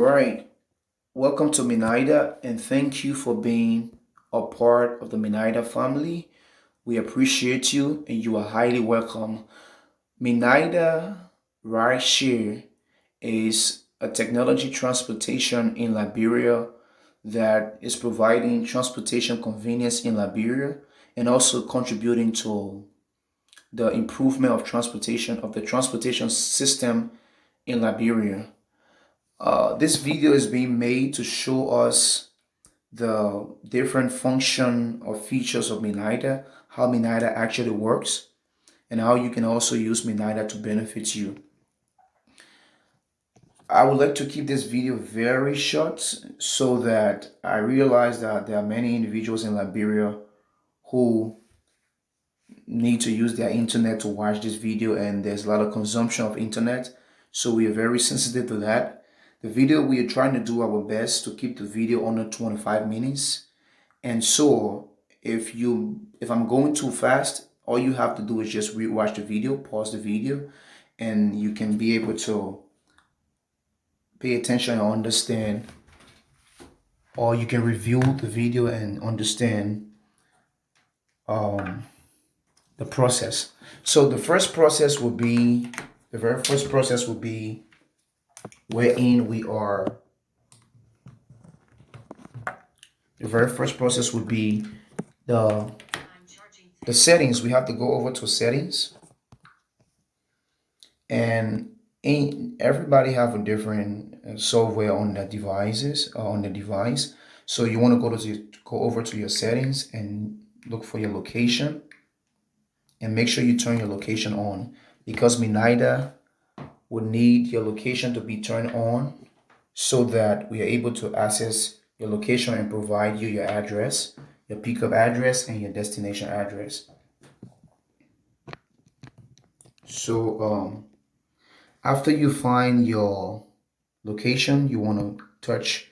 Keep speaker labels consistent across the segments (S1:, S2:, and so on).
S1: right. Welcome to Minaida and thank you for being a part of the Minaida family. We appreciate you and you are highly welcome. Minaida Rideshare is a technology transportation in Liberia that is providing transportation convenience in Liberia and also contributing to the improvement of the transportation system in Liberia. This video is being made to show us the different function or features of Minaida, how Minaida actually works, and how you can also use Minaida to benefit you. I would like to keep this video very short so that I realize that there are many individuals in Liberia who need to use their internet to watch this video, and there's a lot of consumption of internet, so we are very sensitive to that. The video, we are trying to do our best to keep the video under 25 minutes, and so if I'm going too fast, all you have to do is just rewatch the video, pause the video, and you can be able to pay attention and understand, or you can review the video and understand um, the process. So the very first process will be wherein we are, the very first process would be the settings. We have to go over to settings, and everybody have a different software on their devices on the device. So you want to go over to your settings and look for your location, and make sure you turn your location on, because Minaida would need your location to be turned on so that we are able to access your location and provide you your address, your pickup address, and your destination address. So after you find your location, you want to touch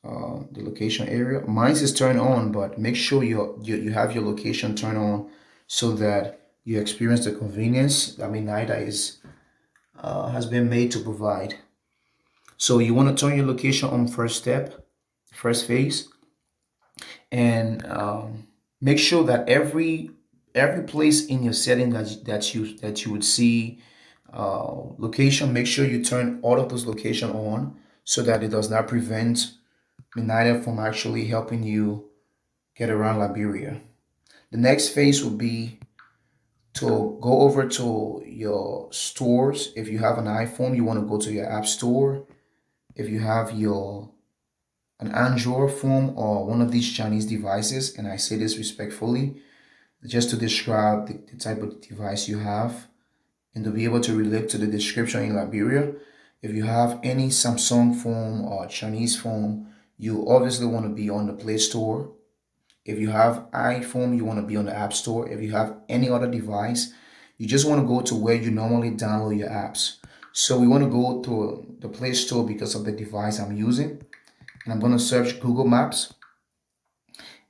S1: the location area. Mine is turned on, but make sure you have your location turned on so that you experience the convenience that Minaida has been made to provide. So you want to turn your location on first phase, and make sure that every place in your setting that you would see location, make sure you turn all of those location on so that it does not prevent Minaida from actually helping you get around Liberia. The next phase will be to go over to your stores. If you have an iPhone, you want to go to your app store. If you have an Android phone or one of these Chinese devices, and I say this respectfully, just to describe the type of device you have and to be able to relate to the description in Liberia. If you have any Samsung phone or Chinese phone, you obviously want to be on the Play Store. If you have iPhone, you want to be on the App Store. If you have any other device, you just want to go to where you normally download your apps. So we want to go to the Play Store because of the device I'm using. And I'm going to search Google Maps.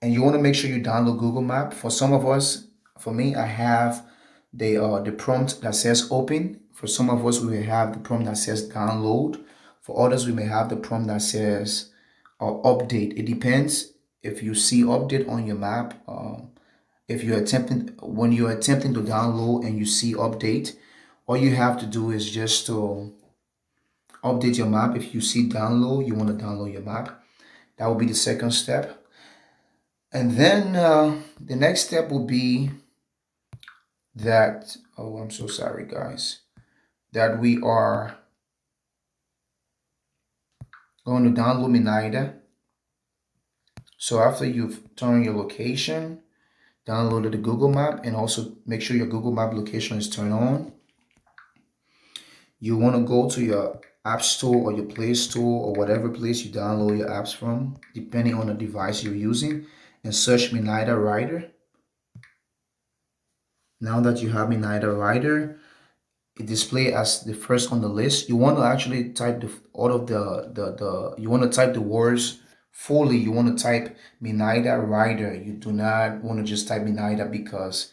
S1: And you want to make sure you download Google Map. For some of us, for me, I have the prompt that says open. For some of us, we may have the prompt that says download. For others, we may have the prompt that says update. It depends. If you see update on your map, if you're when you're attempting to download and you see update, all you have to do is just to update your map. If you see download, you want to download your map. That will be the second step. And then the next step will be that, oh, I'm so sorry, guys, that we are going to download Minaida. So after you've turned your location, downloaded the Google Map, and also make sure your Google Map location is turned on, you want to go to your App Store or your Play Store or whatever place you download your apps from, depending on the device you're using, and search Minaida Rider. Now that you have Minaida Rider, it displays as the first on the list. You want to actually type you want to type the words fully. You want to type Minaida Rider. You do not want to just type Minaida because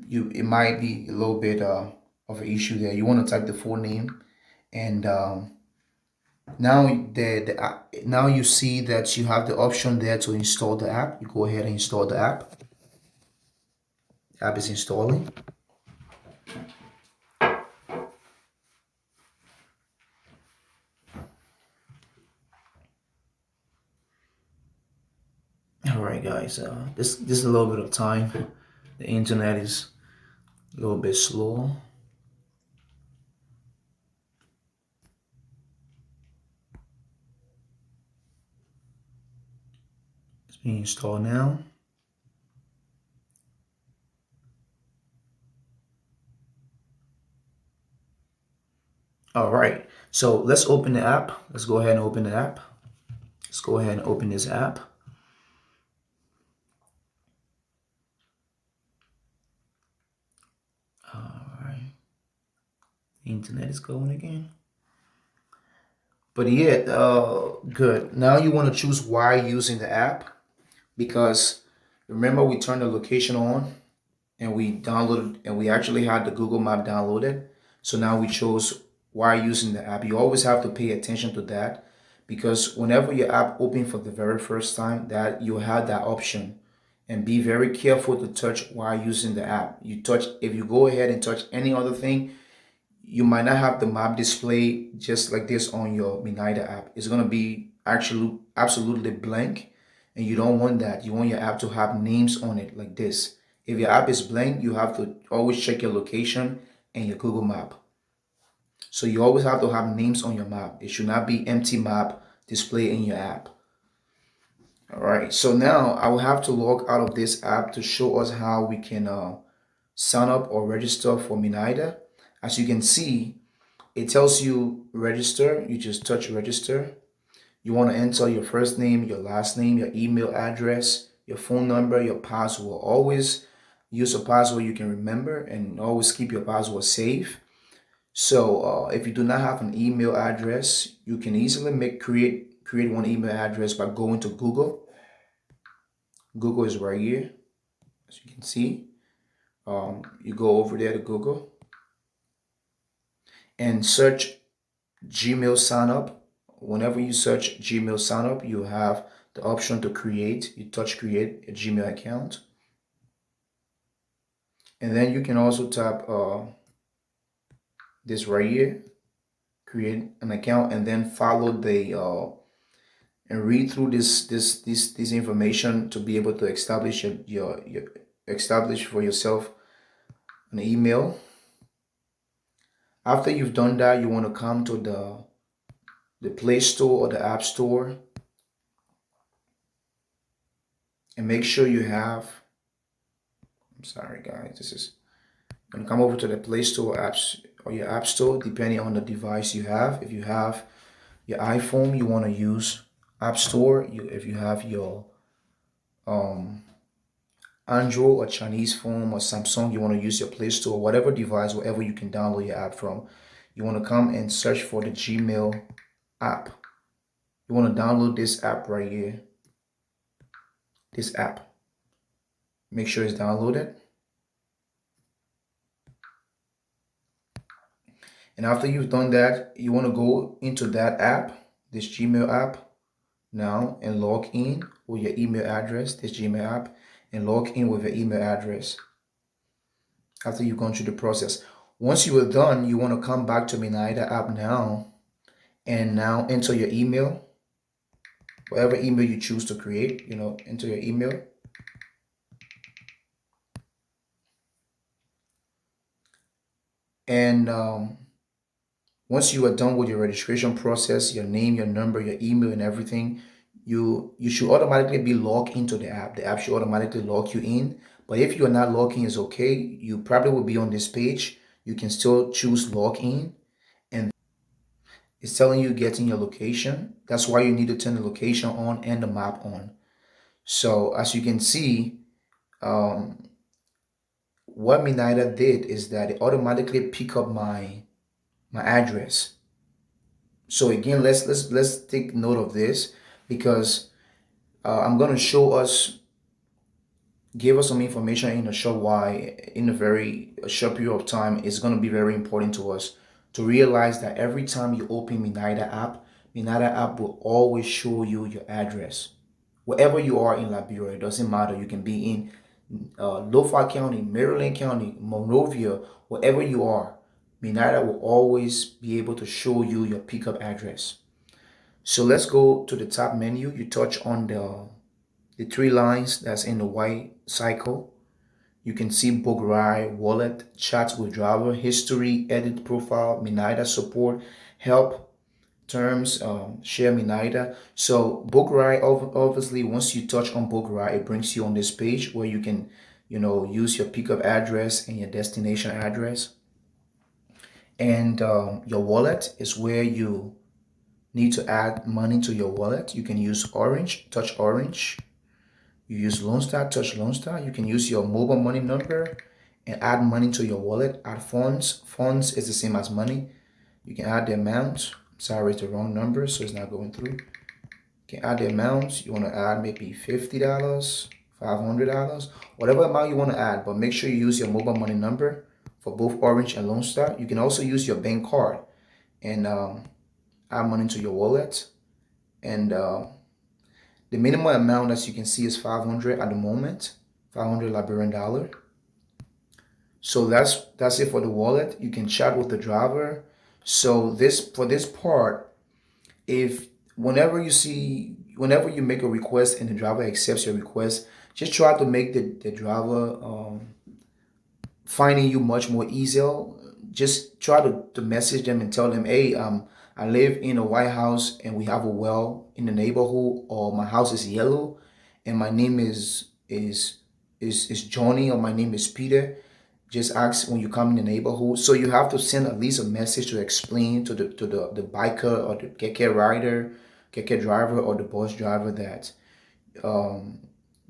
S1: it might be a little bit of an issue there. You want to type the full name, and Now now you see that you have the option there to install the app. You go ahead and install the app. The app is installing. All right, guys. This is a little bit of time. The internet is a little bit slow. It's being installed now. All right. So let's open the app. Let's go ahead and open the app. Let's go ahead and open this app. All right. The internet is going again. But yeah, good. Now you want to choose why using the app, because remember we turned the location on and we downloaded and we actually had the Google Map downloaded. So now we chose why using the app. You always have to pay attention to that, because whenever your app open for the very first time, that you have that option, and be very careful to touch while using the app. You touch, if you go ahead and touch any other thing, you might not have the map display just like this on your Minaida app. It's gonna be actually absolutely blank, and you don't want that. You want your app to have names on it like this. If your app is blank, you have to always check your location and your Google Map. So you always have to have names on your map. It should not be empty map display in your app. All right. So now I will have to log out of this app to show us how we can sign up or register for Minaida. As you can see, it tells you register. You just touch register. You want to enter your first name, your last name, your email address, your phone number, your password. Always use a password you can remember, and always keep your password safe. So if you do not have an email address, you can easily create one email address by going to Google. Google is right here, as you can see. You go over there to Google and search Gmail sign up. Whenever you search Gmail sign up, you have the option to create. You touch create a Gmail account, and then you can also tap this right here, create an account, and then follow the and read through this information to be able to establish your establish for yourself an email. After you've done that, you want to come to the Play Store or the App Store and make sure you have, I'm sorry guys, this is going to come over to the Play Store apps or your App Store, depending on the device you have. If you have your iPhone, you want to use App Store. If you have your Android or Chinese phone or Samsung, you want to use your Play Store, whatever device, wherever you can download your app from. You want to come and search for the Gmail app. You want to download this app right here. This app. Make sure it's downloaded. And after you've done that, you want to go into that app, this Gmail app now, and log in with your email address, this Gmail app, and log in with your email address after you've gone through the process. Once you are done, you want to come back to Minaida app now, and now enter your email, whatever email you choose to create, enter your email. And once you are done with your registration process, your name, your number, your email, and everything, you should automatically be logged into the app. The app should automatically log you in. But if you're not logging, it's okay. You probably will be on this page. You can still choose login, and it's telling you getting your location. That's why you need to turn the location on and the map on. So as you can see, what Minaida did is that it automatically pick up my address. So again, let's take note of this, because I'm gonna show us, give us some information in a short while, in a very short period of time. It's gonna be very important to us to realize that every time you open Minaida app, Minaida app will always show you your address. Wherever you are in Liberia, it doesn't matter. You can be in Lofa County, Maryland County, Monrovia, wherever you are. Minaida will always be able to show you your pickup address. So let's go to the top menu. You touch on the three lines that's in the white cycle. You can see book ride, wallet, chats with driver, history, edit profile, Minaida support, help, terms, share Minaida. So book ride, obviously, once you touch on book ride, it brings you on this page where you can, use your pickup address and your destination address. And your wallet is where you need to add money to your wallet. You can use Orange, touch Orange. You use Lone Star, touch Lone Star. You can use your mobile money number and add money to your wallet. Add funds. Funds is the same as money. You can add the amount. Sorry, it's the wrong number, so it's not going through. You can add the amounts. You want to add maybe $50, $500, whatever amount you want to add, but make sure you use your mobile money number for both Orange and Lone Star. You can also use your bank card and add money to your wallet. And the minimum amount, as you can see, is 500 at the moment, 500 Liberian dollar. So that's it for the wallet. You can chat with the driver. So for this part, if whenever you make a request and the driver accepts your request, just try to make the driver finding you much more easier. Just try to message them and tell them, hey, I live in a White House and we have a well in the neighborhood, or my house is yellow and my name is Johnny, or my name is Peter. Just ask when you come in the neighborhood. So you have to send at least a message to explain to the biker or the keke rider, keke driver, or the bus driver that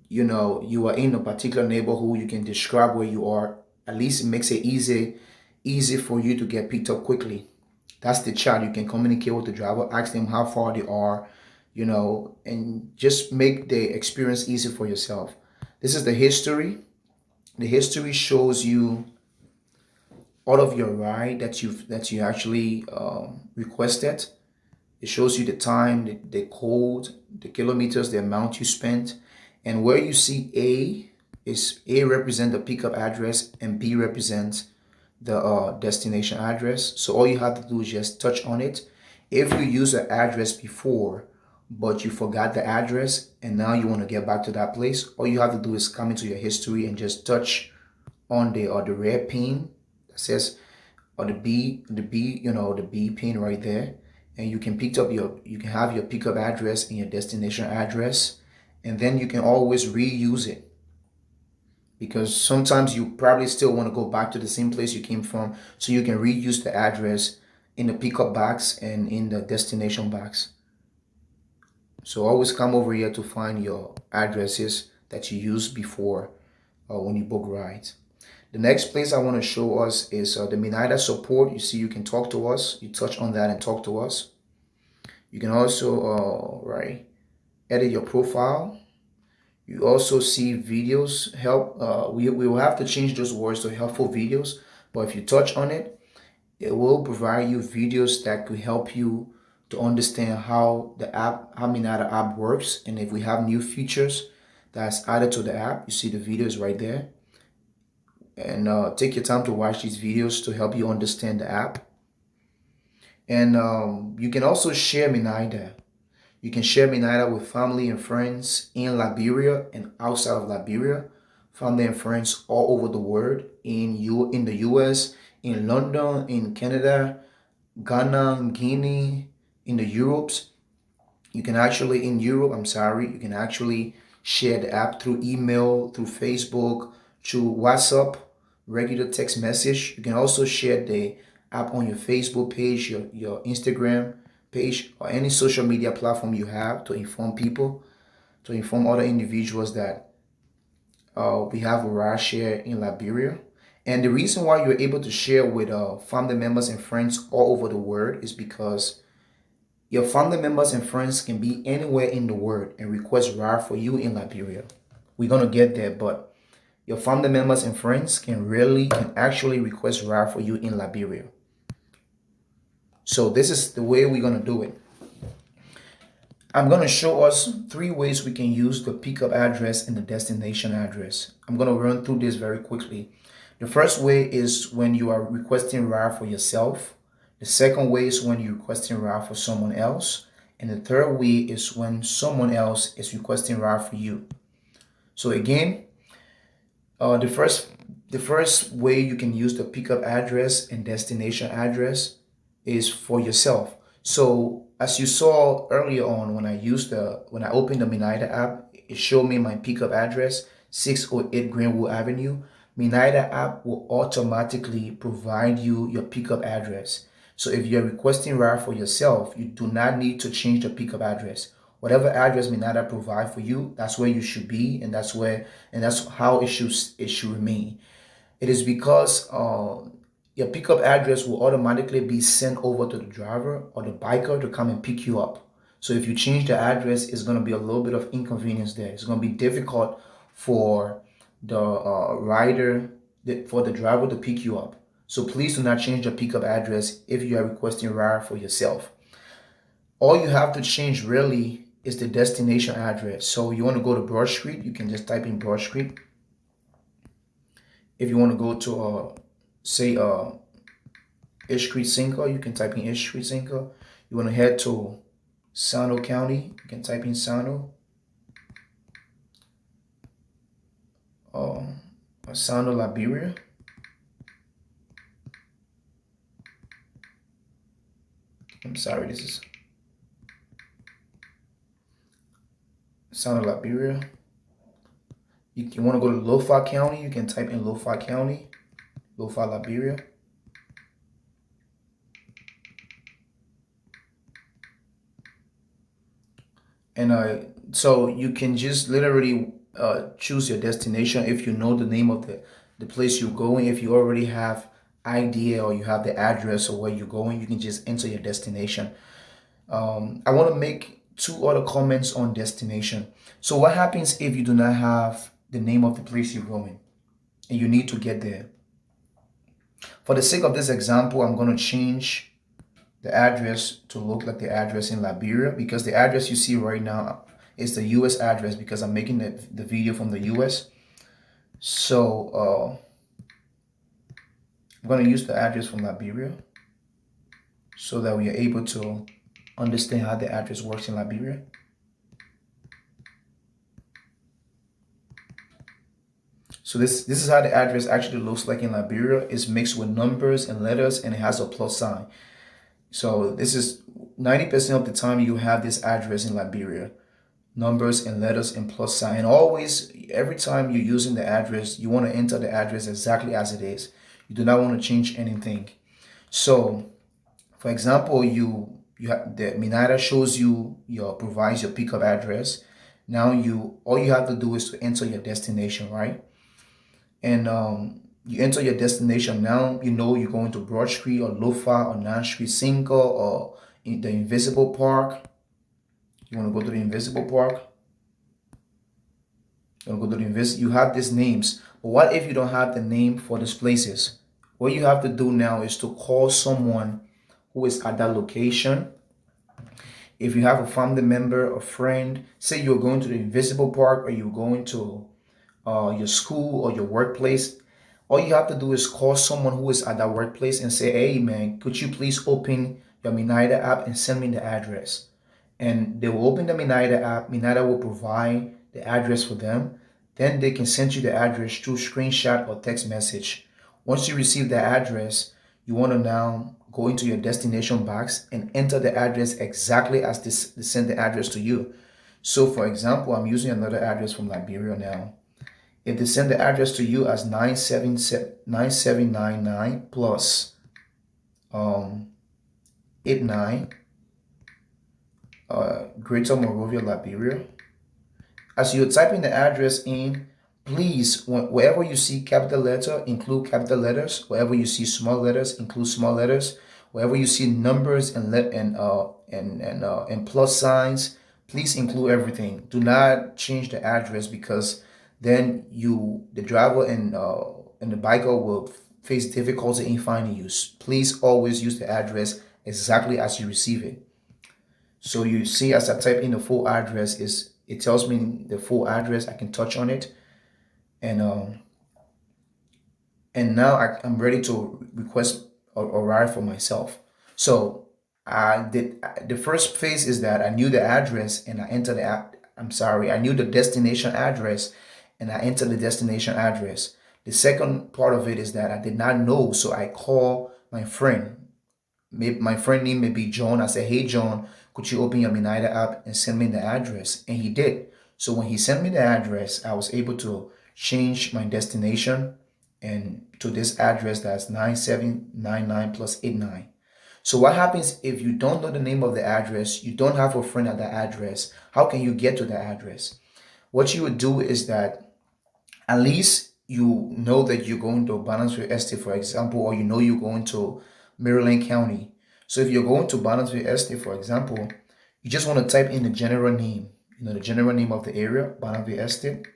S1: you are in a particular neighborhood. You can describe where you are. At least it makes it easy for you to get picked up quickly. That's the chat. You can communicate with the driver, ask them how far they are, and just make the experience easy for yourself. This is the history. The history shows you all of your ride that you actually requested. It shows you the time, the code, the kilometers, the amount you spent, and where you see A represent the pickup address and B represents the destination address. So all you have to do is just touch on it. If you use an address before but you forgot the address and now you want to get back to that place, all you have to do is come into your history and just touch on the red pin that says, or the B, the B pin right there, and you can have your pickup address and your destination address, and then you can always reuse it, because sometimes you probably still want to go back to the same place you came from, so you can reuse the address in the pickup box and in the destination box. So always come over here to find your addresses that you used before when you book rides. The next place I want to show us is the Minaida support. You see, you can talk to us. You touch on that and talk to us. You can also edit your profile. You also see videos help. We will have to change those words to helpful videos, but if you touch on it, it will provide you videos that could help you to understand how Minaida app works, and if we have new features that's added to the app. You see the videos right there, and take your time to watch these videos to help you understand the app. And you can also share Minaida. You can share Minaida with family and friends in Liberia and outside of Liberia, family and friends all over the world, in the US, in London, in Canada, Ghana, Guinea, in the Europes. You can actually, in Europe, you can actually share the app through email, through Facebook, through WhatsApp, regular text message. You can also share the app on your Facebook page, your Instagram page, or any social media platform you have to inform people, to inform other individuals that we have a Rideshare in Liberia. And the reason why you're able to share with family members and friends all over the world is because your family members and friends can be anywhere in the world and request ride for you in Liberia. We're gonna get there, but your family members and friends can actually request ride for you in Liberia. So this is the way we're gonna do it. I'm going to show us three ways we can use the pickup address and the destination address. I'm going to run through this very quickly. The first way is when you are requesting ride for yourself. The second way is when you're requesting ride for someone else. And the third way is when someone else is requesting ride for you. So again, uh, the first the first way you can use the pickup address and destination address is for yourself. So as you saw earlier on when I opened the Minaida app, it showed me my pickup address, 608 Greenwood Avenue. Minaida app will automatically provide you your pickup address. So if you're requesting ride for yourself, you do not need to change the pickup address. Whatever address Minaida provide for you, that's where you should be, and that's how it should remain. It is because your pickup address will automatically be sent over to the driver or the biker to come and pick you up. So if you change the address, it's going to be a little bit of inconvenience there. It's going to be difficult for the for the driver to pick you up. So please do not change the pickup address if you are requesting a ride for yourself. All you have to change really is the destination address. So you want to go to Broad Street, you can just type in Broad Street. If you want to go to say Ish Street Cinco, you can type in Ish Street Cinco. You want to head to Sano County, you can type in Sano. Sano, Liberia. I'm sorry, this is Sano, Liberia. You want to go to Lofa County, you can type in Lofa County, Lofa, Liberia. And so you can just literally choose your destination if you know the name of the place you're going. If you already have idea or you have the address of where you're going, you can just enter your destination. I want to make two other comments on destination. So what happens if you do not have the name of the place you're going and you need to get there? For the sake of this example, I'm going to change the address to look like the address in Liberia, because the address you see right now is the US address because I'm making the video from the US. So I'm going to use the address from Liberia so that we are able to understand how the address works in Liberia. So this is how the address actually looks like in Liberia. It's mixed with numbers and letters, and it has a plus sign. So this is 90% of the time you have this address in Liberia, numbers and letters and plus sign. And always, every time you're using the address, you want to enter the address exactly as it is. You do not want to change anything. So, for example, you have the Minaida shows you provides your pickup address. Now all you have to do is to enter your destination, right? And you enter your destination. Now you know you're going to Broad Street or Lofa or 9th Street Cinco or in the Invisible Park. You want to go to the Invisible Park. You want to go to the You have these names. But what if you don't have the name for these places? What you have to do now is to call someone who is at that location. If you have a family member, a friend, say you're going to the Invisible Park or you're going to your school or your workplace, all you have to do is call someone who is at that workplace and say, hey man, could you please open your Minaida app and send me the address? And they will open the Minaida app. Minaida will provide the address for them. Then they can send you the address through screenshot or text message. Once you receive the address, you want to now go into your destination box and enter the address exactly as they send the address to you. So for example, I'm using another address from Liberia now. If they send the address to you as 9799 plus 89 Greater Monrovia, Liberia. As you're typing the address in, please, wherever you see capital letter, include capital letters. Wherever you see small letters, include small letters. Wherever you see numbers and plus signs, please include everything. Do not change the address, because then the driver and the biker will face difficulty in finding you. Please always use the address exactly as you receive it. So you see, as I type in the full address, is it tells me the full address. I can touch on it, and now I'm ready to request a ride for myself. So I did the first phase is that I knew the address and I entered the app. I'm sorry, I knew the destination address and I entered the destination address. The second part of it is that I did not know, so I call my friend. Maybe my friend name may be John. I said, "Hey John, could you open your Minaida app and send me the address?" And he did. So when he sent me the address, I was able to change my destination and to this address that's 9799 plus 89. So what happens if you don't know the name of the address, you don't have a friend at the address, how can you get to the address? What you would do is that at least you know that you're going to Bonneville Estate, for example, or you know you're going to Maryland County. So if you're going to Bonneville Estate, for example, you just want to type in the general name, the general name of the area, Bonneville Estate,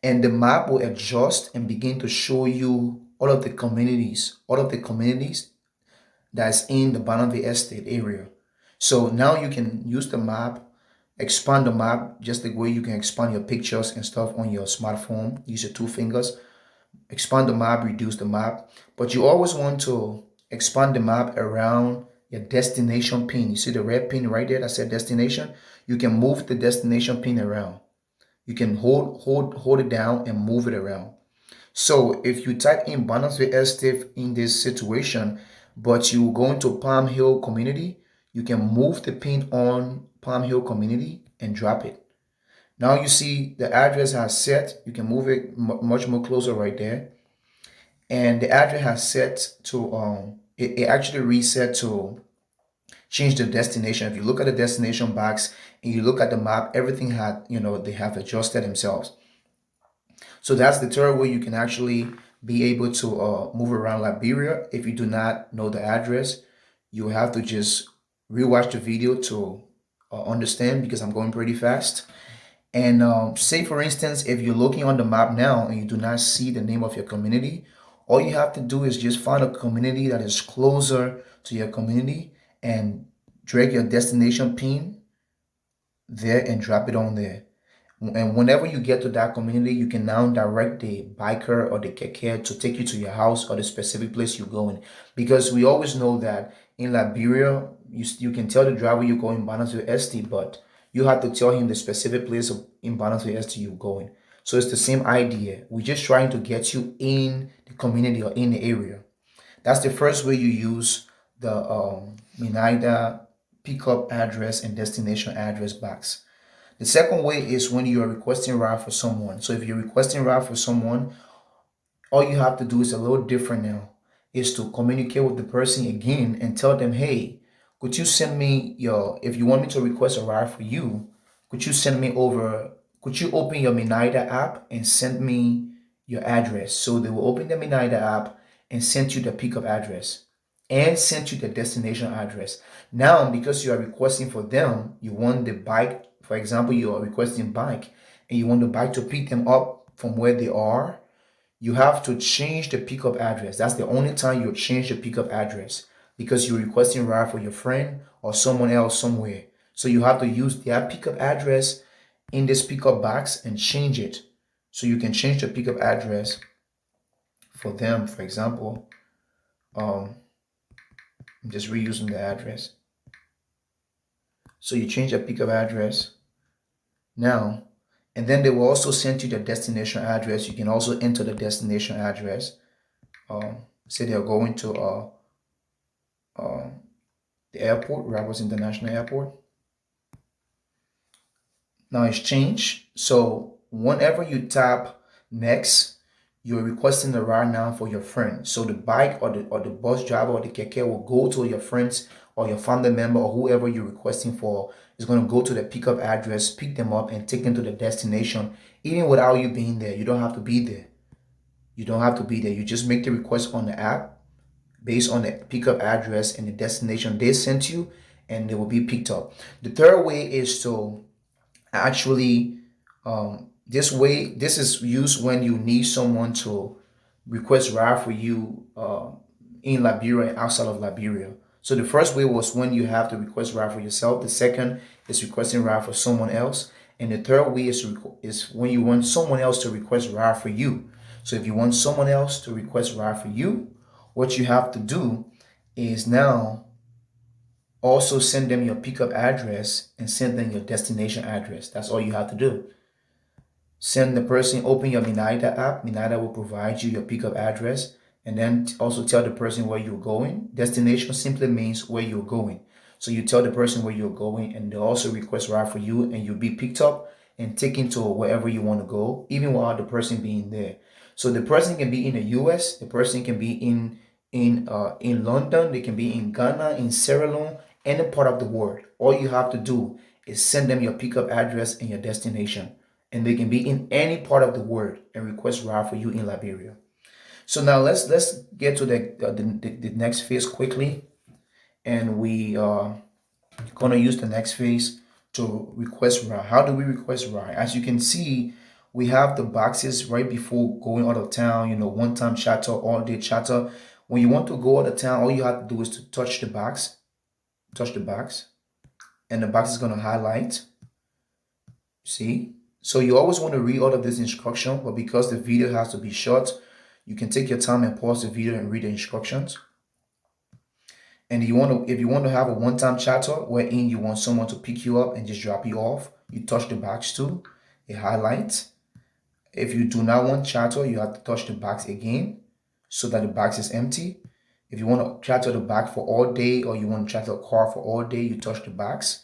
S1: and the map will adjust and begin to show you all of the communities that's in the Bonneville Estate area. So now you can use the map, expand the map just the way you can expand your pictures and stuff on your smartphone. Use your two fingers, expand the map, reduce the map. But you always want to expand the map around your destination pin. You see the red pin right there that said destination? You can move the destination pin around. You can hold it down and move it around. So if you type in Bonneville Estate in this situation, but you go into Palm Hill Community, you can move the pin on Palm Hill Community and drop it. Now you see the address has set. You can move it much more closer right there. And the address has set to, it actually reset to change the destination. If you look at the destination box and you look at the map, everything had, they have adjusted themselves. So that's the third way you can actually be able to move around Liberia. If you do not know the address, you have to just rewatch the video to understand, because I'm going pretty fast. And say, for instance, if you're looking on the map now and you do not see the name of your community, all you have to do is just find a community that is closer to your community and drag your destination pin there and drop it on there. And whenever you get to that community, you can now direct the biker or the keke to take you to your house or the specific place you're going. Because we always know that in Liberia, you can tell the driver you're going Bonneville Estate, but you have to tell him the specific place in Bonneville Estate you're going. So it's the same idea. We're just trying to get you in the community or in the area. That's the first way you use the Minaida pickup address and destination address box. The second way is when you are requesting ride for someone. So if you're requesting ride for someone, all you have to do is a little different now, is to communicate with the person again and tell them, "Hey, could you send me if you want me to request a ride for you, could you send me over, could you open your Minaida app and send me your address?" So they will open the Minaida app and send you the pickup address and send you the destination address. Now, because you are requesting for them, you want the bike, for example, you are requesting bike and you want the bike to pick them up from where they are, you have to change the pickup address. That's the only time you'll change the pickup address, because you're requesting ride for your friend or someone else somewhere. So you have to use their pickup address in this pickup box and change it. So you can change the pickup address for them. For example, I'm just reusing the address. So you change the pickup address now, and then they will also send you the destination address. You can also enter the destination address. Say they're going to the airport, Raffles International Airport. Now it's changed. So whenever you tap next, you're requesting the ride now for your friend. So the bike or the bus driver or the keke will go to your friends or your family member or whoever you're requesting for is going to go to the pickup address, pick them up, and take them to the destination, even without you being there. You don't have to be there. You don't have to be there. You just make the request on the app based on the pickup address and the destination they sent you, and they will be picked up. The third way is to actually this is used when you need someone to request ride for you in Liberia and outside of Liberia. So the first way was when you have to request ride for yourself. The second is requesting ride for someone else. And the third way is when you want someone else to request ride for you. So if you want someone else to request ride for you, what you have to do is now also send them your pickup address and send them your destination address. That's all you have to do. Send the person, open your Minaida app. Minaida will provide you your pickup address, and then also tell the person where you're going. Destination simply means where you're going. So you tell the person where you're going, and they also request ride for you, and you'll be picked up and taken to wherever you want to go, even without the person being there. So the person can be in the US, the person can be in London, they can be in Ghana, in Sierra Leone, any part of the world. All you have to do is send them your pickup address and your destination, and they can be in any part of the world and request ride for you in Liberia. So now let's get to the next phase quickly, and we are gonna use the next phase to request ride. How do we request ride? As you can see, we have the boxes right before going out of town. One-time chatter, all-day chatter. When you want to go out of town, all you have to do is to touch the box, and the box is gonna highlight. See? So you always want to read all of this instruction, but because the video has to be short, you can take your time and pause the video and read the instructions. And if you want to have a one-time chatter wherein you want someone to pick you up and just drop you off, you touch the box too. It highlights. If you do not want chatter, you have to touch the box again so that the box is empty. If you want to chatter the box for all day, or you want to chatter a car for all day, you touch the box.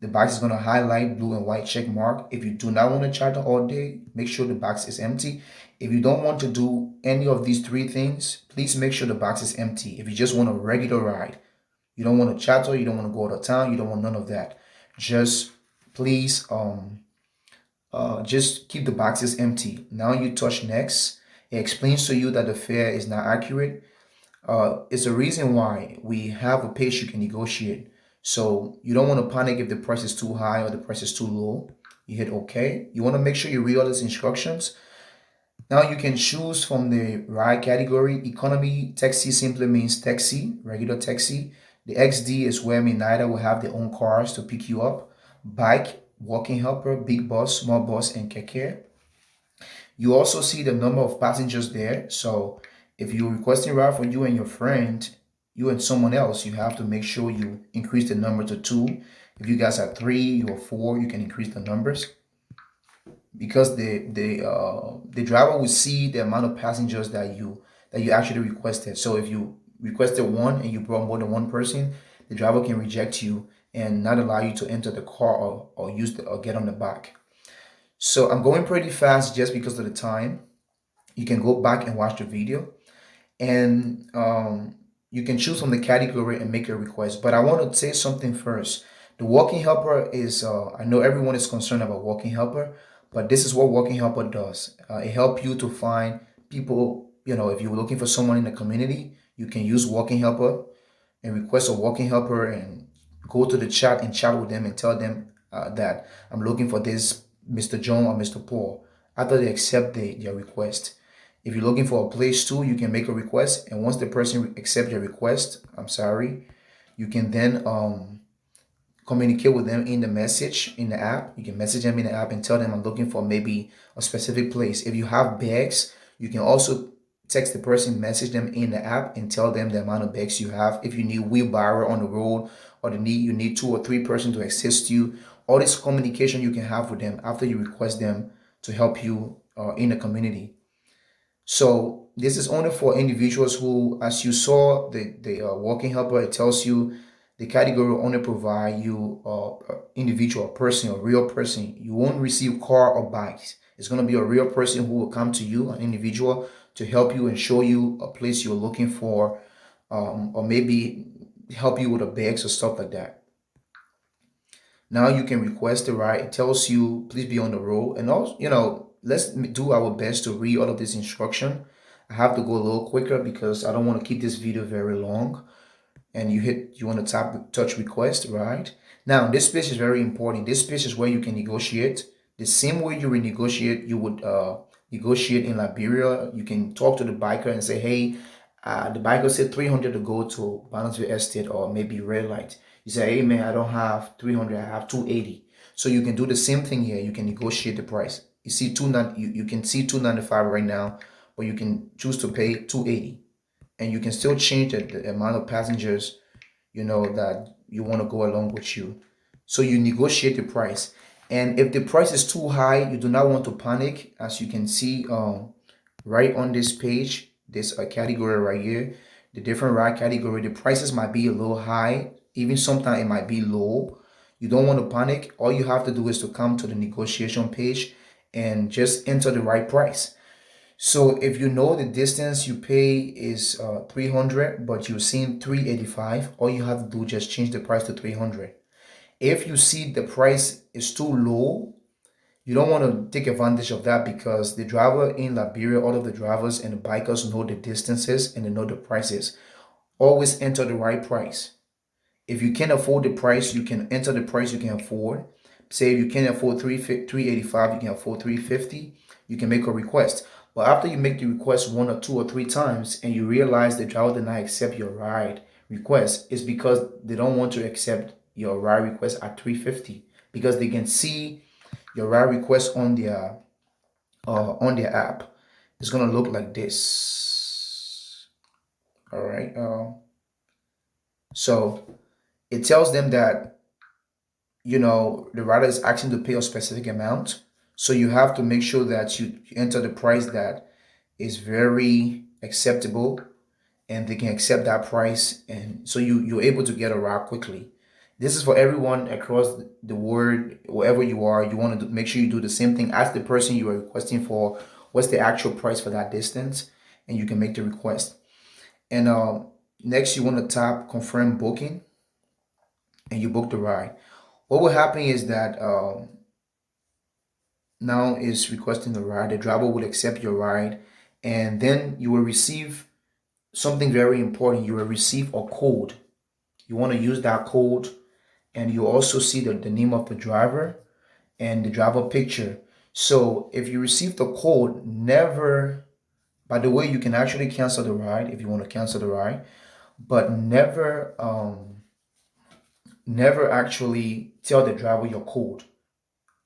S1: The box is going to highlight blue and white check mark. If you do not want to chatter all day, make sure the box is empty. If you don't want to do any of these three things, please make sure the box is empty. If you just want a regular ride, you don't want to chatter, you don't want to go out of town, you don't want none of that. Just please just keep the boxes empty. Now you touch next. It explains to you that the fare is not accurate. It's a reason why we have a page you can negotiate. So you don't want to panic if the price is too high or the price is too low. You hit OK. You want to make sure you read all these instructions. Now you can choose from the ride category. Economy taxi simply means taxi, regular taxi. The XD is where Minaida will have their own cars to pick you up. Bike, walking helper, big bus, small bus, and keke. You also see the number of passengers there. So if you're requesting ride for you and your friend, you and someone else, you have to make sure you increase the number to 2. If you guys are 3 or 4, you can increase the numbers, because the driver will see the amount of passengers that you actually requested. So if you requested 1 and you brought more than 1 person, the driver can reject you and not allow you to enter the car or get on the back. So I'm going pretty fast just because of the time. You can go back and watch the video, and you can choose from the category and make a request. But I want to say something first. The walking helper is, I know everyone is concerned about walking helper, but this is what walking helper does. It helps you to find people. If you're looking for someone in the community, you can use walking helper and request a walking helper and go to the chat and chat with them and tell them that I'm looking for this Mr. John or Mr. Paul. After they accept your request. If you're looking for a place too, you can make a request, and once the person accepts your request, you can then communicate with them in the message in the app. You can message them in the app and tell them I'm looking for maybe a specific place. If you have bags, you can also text the person, message them in the app, and tell them the amount of bags you have. If you need wheelbarrow on the road, or you need 2 or 3 persons to assist you, all this communication you can have with them after you request them to help you in the community. So this is only for individuals who, as you saw, the walking helper, it tells you the category will only provide you individual person, a real person. You won't receive car or bikes. It's going to be a real person who will come to you, an individual, to help you and show you a place you're looking for, or maybe help you with the bags or stuff like that. Now you can request the ride. It tells you, please be on the road. And also, let's do our best to read all of this instruction. I have to go a little quicker because I don't want to keep this video very long. And you want to touch request, right? Now, this space is very important. This space is where you can negotiate. The same way you renegotiate, you would negotiate in Liberia. You can talk to the biker and say, hey, The biker said 300 to go to Balanceville Estate or maybe Red Light. You say, hey man, I don't have 300, I have 280. So you can do the same thing here. You can negotiate the price. You see you can see 295 right now, but you can choose to pay 280. And you can still change the amount of passengers, that you want to go along with you. So you negotiate the price. And if the price is too high, you do not want to panic. As you can see, right on this page, there's a category right here, the different ride category. The prices might be a little high, even sometimes it might be low. You don't want to panic. All you have to do is to come to the negotiation page and just enter the right price. So if you know the distance you pay is 300, but you're seeing 385, all you have to do is just change the price to 300. If you see the price is too low, you don't want to take advantage of that, because the driver in Liberia, all of the drivers and the bikers know the distances and they know the prices. Always enter the right price. If you can't afford the price, you can enter the price you can afford. Say if you can't afford 385, you can afford 350, you can make a request. But after you make the request one or two or three times and you realize the driver did not accept your ride request, it's because they don't want to accept your ride request at 350, because they can see your ride request on their app. It's gonna look like this. All right. So it tells them that the rider is asking to pay a specific amount. So you have to make sure that you enter the price that is very acceptable, and they can accept that price, and so you're able to get a ride quickly. This is for everyone across the world, wherever you are. You want to make sure you do the same thing. Ask the person you are requesting for what's the actual price for that distance, and you can make the request. And next, you want to tap confirm booking, and you book the ride. What will happen is that now is requesting the ride. The driver will accept your ride, and then you will receive something very important. You will receive a code. You want to use that code, and you also see the name of the driver and the driver picture. So if you receive the code, never, by the way, you can actually cancel the ride if you want to cancel the ride, but never actually tell the driver your code.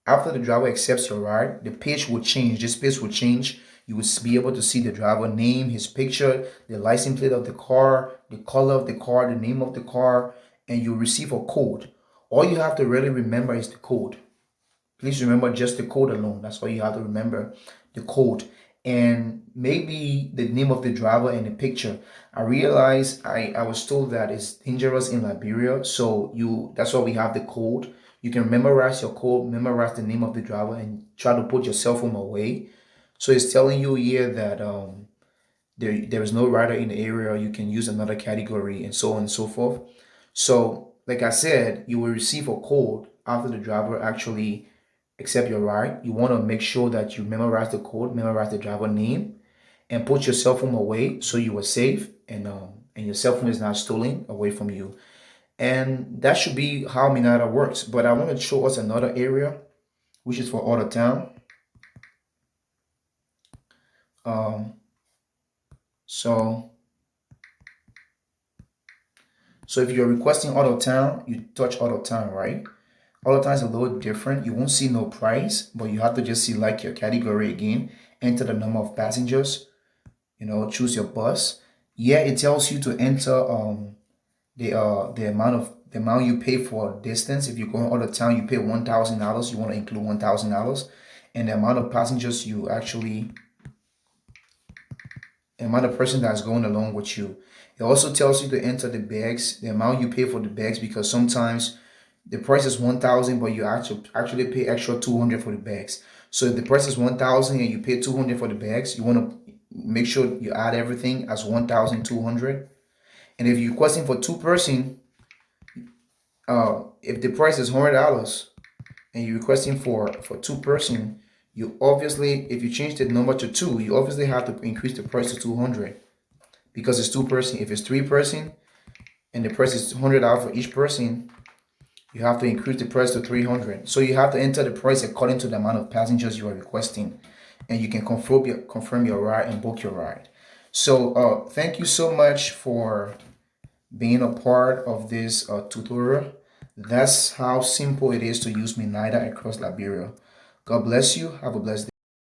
S1: After the driver accepts your ride, the page will change. This page will change. You will be able to see the driver name, his picture, the license plate of the car, the color of the car, the name of the car, and you receive a code. All you have to really remember is the code. Please remember just the code alone. That's all you have to remember, the code. And maybe the name of the driver and the picture. I realized I was told that it's dangerous in Liberia. So that's why we have the code. You can memorize your code, memorize the name of the driver, and try to put your cell phone away. So it's telling you here that there is no rider in the area. You can use another category, and so on and so forth. So like I said, you will receive a code after the driver actually accept your ride. You want to make sure that you memorize the code, memorize the driver name, and put your cell phone away so you are safe, and your cell phone is not stolen away from you. And that should be how Minaida works. But I want to show us another area, which is for out of town. Um, so so if you're requesting out of town, you touch out of town, right? Out of town is a little different. You won't see no price, but you have to just select your category again, enter the number of passengers, choose your bus. Yeah, it tells you to enter the amount you pay for distance. If you're going out of town, you pay $1,000. You want to include $1,000, and the amount of passengers you actually, the amount of person that's going along with you. It also tells you to enter the bags, the amount you pay for the bags, because sometimes the price is 1,000, but you actually pay extra 200 for the bags. So if the price is 1,000 and you pay 200 for the bags, you want to make sure you add everything as 1,200. And if you're requesting for two-person, if the price is $100 and you're requesting for two-person, you obviously, if you change the number to two, you obviously have to increase the price to 200, because it's two-person. If it's three-person and the price is $100 for each person, you have to increase the price to 300. So you have to enter the price according to the amount of passengers you are requesting, and you can confirm your ride and book your ride. So thank you so much for being a part of this tutorial. That's how simple it is to use Minaida across Liberia. God bless you. Have a blessed day.